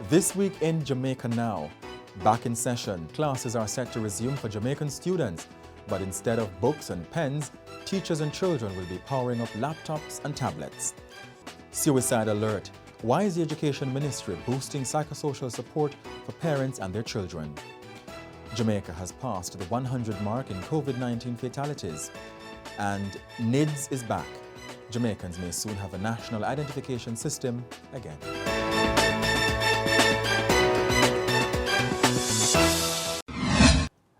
This week in Jamaica Now. Back in session, classes are set to resume for Jamaican students, but instead of books and pens, teachers and children will be powering up laptops and tablets. Suicide alert. Why is the Education Ministry boosting psychosocial support for parents and their children? Jamaica has passed the 100 mark in COVID-19 fatalities. And NIDS is back. Jamaicans may soon have a national identification system again.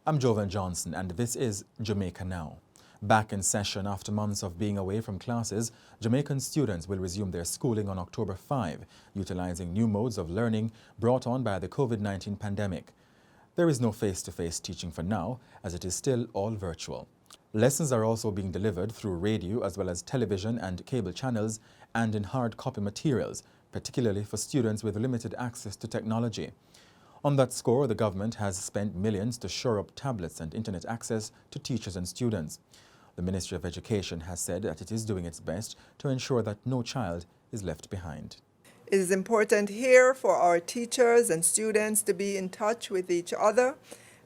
I'm Jovan Johnson, and this is Jamaica Now. Back in session after months of being away from classes, Jamaican students will resume their schooling on October 5, utilizing new modes of learning brought on by the COVID-19 pandemic. There is no face-to-face teaching for now, as it is still all virtual. Lessons are also being delivered through radio as well as television and cable channels and in hard copy materials, particularly for students with limited access to technology. On that score, the government has spent millions to shore up tablets and internet access to teachers and students. The Ministry of Education has said that it is doing its best to ensure that no child is left behind. It is important here for our teachers and students to be in touch with each other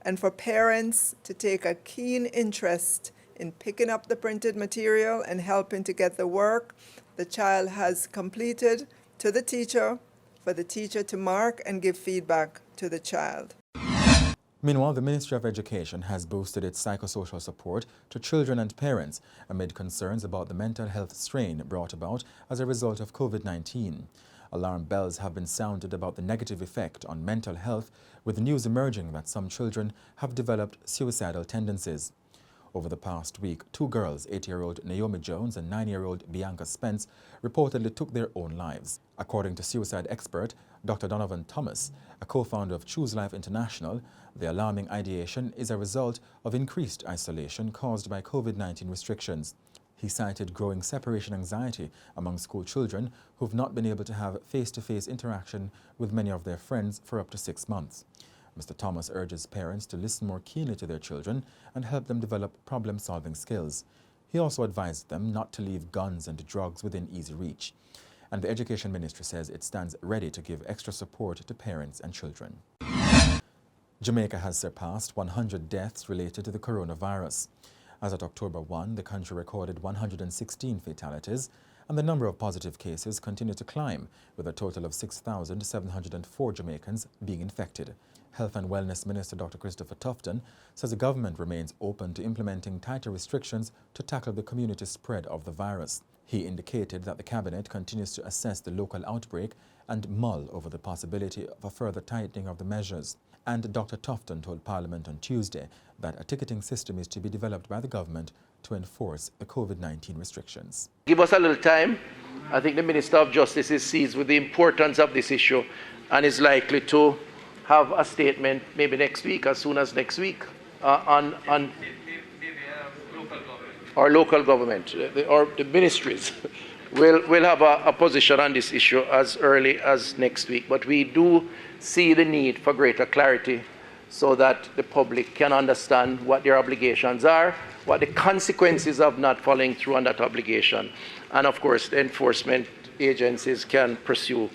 and for parents to take a keen interest in picking up the printed material and helping to get the work the child has completed to the teacher, for the teacher to mark and give feedback to the child. Meanwhile, the Ministry of Education has boosted its psychosocial support to children and parents amid concerns about the mental health strain brought about as a result of COVID-19. Alarm bells have been sounded about the negative effect on mental health, with news emerging that some children have developed suicidal tendencies. Over the past week, two girls, 8-year-old Naomi Jones and 9-year-old Bianca Spence, reportedly took their own lives. According to suicide expert Dr. Donovan Thomas, a co-founder of Choose Life International, the alarming ideation is a result of increased isolation caused by COVID-19 restrictions. He cited growing separation anxiety among school children who've not been able to have face-to-face interaction with many of their friends for up to 6 months. Mr. Thomas urges parents to listen more keenly to their children and help them develop problem-solving skills. He also advised them not to leave guns and drugs within easy reach. And the Education Ministry says it stands ready to give extra support to parents and children. Jamaica has surpassed 100 deaths related to the coronavirus. As at October 1, the country recorded 116 fatalities, and the number of positive cases continued to climb, with a total of 6,704 Jamaicans being infected. Health and Wellness Minister Dr. Christopher Tufton says the government remains open to implementing tighter restrictions to tackle the community spread of the virus. He indicated that the Cabinet continues to assess the local outbreak and mull over the possibility of a further tightening of the measures. And Dr. Tufton told Parliament on Tuesday that a ticketing system is to be developed by the government to enforce the COVID-19 restrictions. Give us a little time. I think the Minister of Justice is seized with the importance of this issue and is likely to have a statement maybe next week, as soon as next week, on our local government, or the ministries will have a position on this issue as early as next week. But we do see the need for greater clarity so that the public can understand what their obligations are, what the consequences of not following through on that obligation, and of course the enforcement agencies can pursue.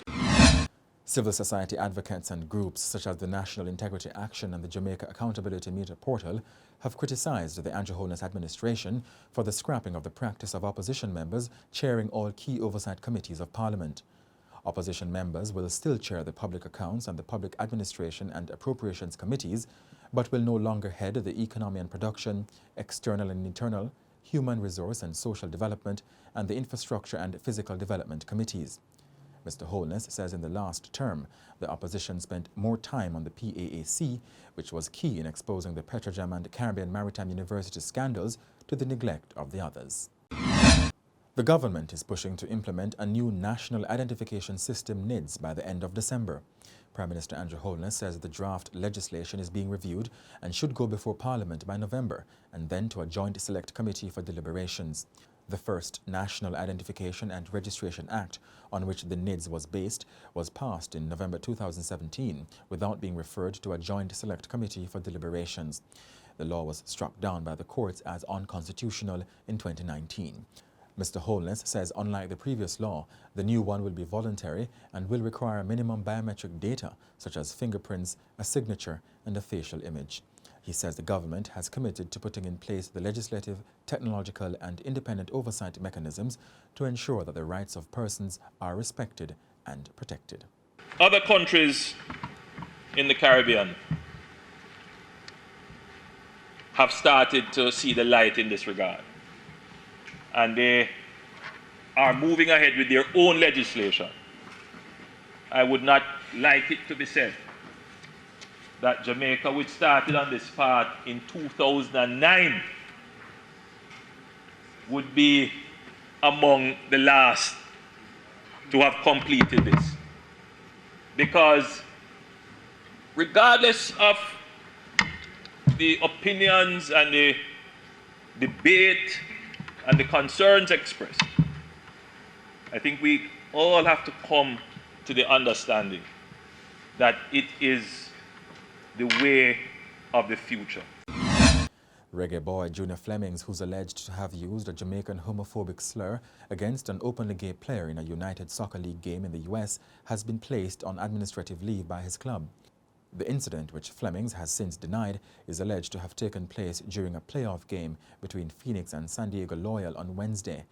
Civil society advocates and groups such as the National Integrity Action and the Jamaica Accountability Meter Portal have criticized the Andrew Holness administration for the scrapping of the practice of opposition members chairing all key oversight committees of Parliament. Opposition members will still chair the Public Accounts and the Public Administration and Appropriations Committees, but will no longer head the Economy and Production, External and Internal, Human Resource and Social Development, and the Infrastructure and Physical Development Committees. Mr. Holness says in the last term, the opposition spent more time on the PAAC, which was key in exposing the Petrojam and Caribbean Maritime University scandals, to the neglect of the others. The government is pushing to implement a new National Identification System NIDS by the end of December. Prime Minister Andrew Holness says the draft legislation is being reviewed and should go before Parliament by November and then to a joint select committee for deliberations. The first National Identification and Registration Act, on which the NIDS was based, was passed in November 2017 without being referred to a joint select committee for deliberations. The law was struck down by the courts as unconstitutional in 2019. Mr. Holness says unlike the previous law, the new one will be voluntary and will require minimum biometric data such as fingerprints, a signature and a facial image. He says the government has committed to putting in place the legislative, technological and independent oversight mechanisms to ensure that the rights of persons are respected and protected. Other countries in the Caribbean have started to see the light in this regard. And they are moving ahead with their own legislation. I would not like it to be said that Jamaica, which started on this path in 2009, would be among the last to have completed this. Because regardless of the opinions and the debate and the concerns expressed, I think we all have to come to the understanding that it is the way of the future. Reggae boy Junior Flemings, who's alleged to have used a Jamaican homophobic slur against an openly gay player in a United Soccer League game in the US, has been placed on administrative leave by his club. The incident, which Flemings has since denied, is alleged to have taken place during a playoff game between Phoenix and San Diego Loyal on Wednesday.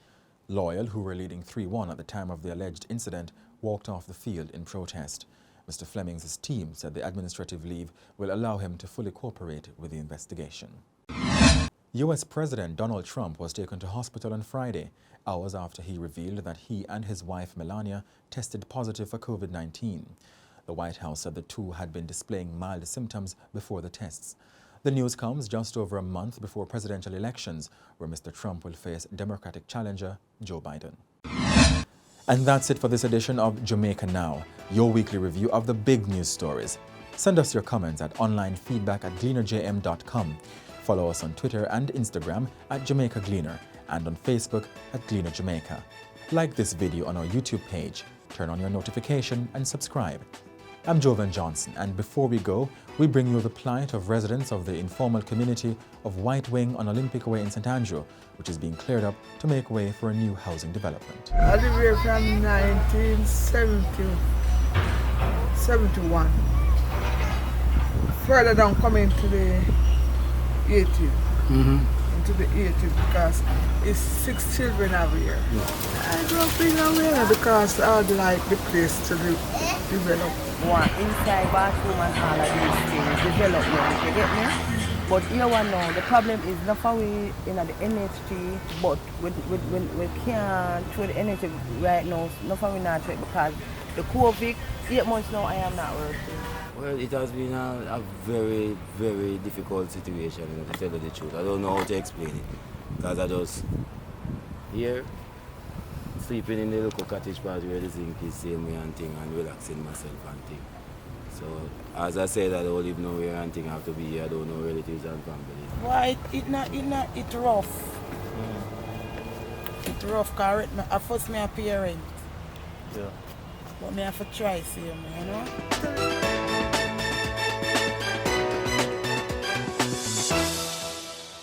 Loyal, who were leading 3-1 at the time of the alleged incident, walked off the field in protest. Mr. Flemings' team said the administrative leave will allow him to fully cooperate with the investigation. US President Donald Trump was taken to hospital on Friday, hours after he revealed that he and his wife Melania tested positive for COVID-19. The White House said the two had been displaying mild symptoms before the tests. The news comes just over a month before presidential elections, where Mr. Trump will face Democratic challenger Joe Biden. And that's it for this edition of Jamaica Now, your weekly review of the big news stories. Send us your comments at onlinefeedback@gleanerjm.com. Follow us on Twitter and Instagram at Jamaica Gleaner and on Facebook at Gleaner Jamaica. Like this video on our YouTube page, turn on your notification and subscribe. I'm Jovan Johnson, and before we go, we bring you the plight of residents of the informal community of White Wing on Olympic Way in St. Andrew, which is being cleared up to make way for a new housing development. I live here from 1971. Further down coming to the 80s. Into the 80s because it's 6 children over here. I grew up in America because I'd like the place to develop. One inside bathroom and all of these things, development, you get me? But here one now, the problem is not for we in the NHT, but we can't through the NHT right now, not for we not through it because the COVID, 8 months now I am not working. Well, it has been a very, very difficult situation, to tell you the truth. I don't know how to explain it, because I just here, sleeping in the local cottage part where the zinc is same way and thing, and relaxing myself and thing. So, as I said, I don't live nowhere and thing, I have to be here, I don't know relatives and family. Why, it's rough. It's rough, because I first my parent. Yeah. But I have to try, see me, you know?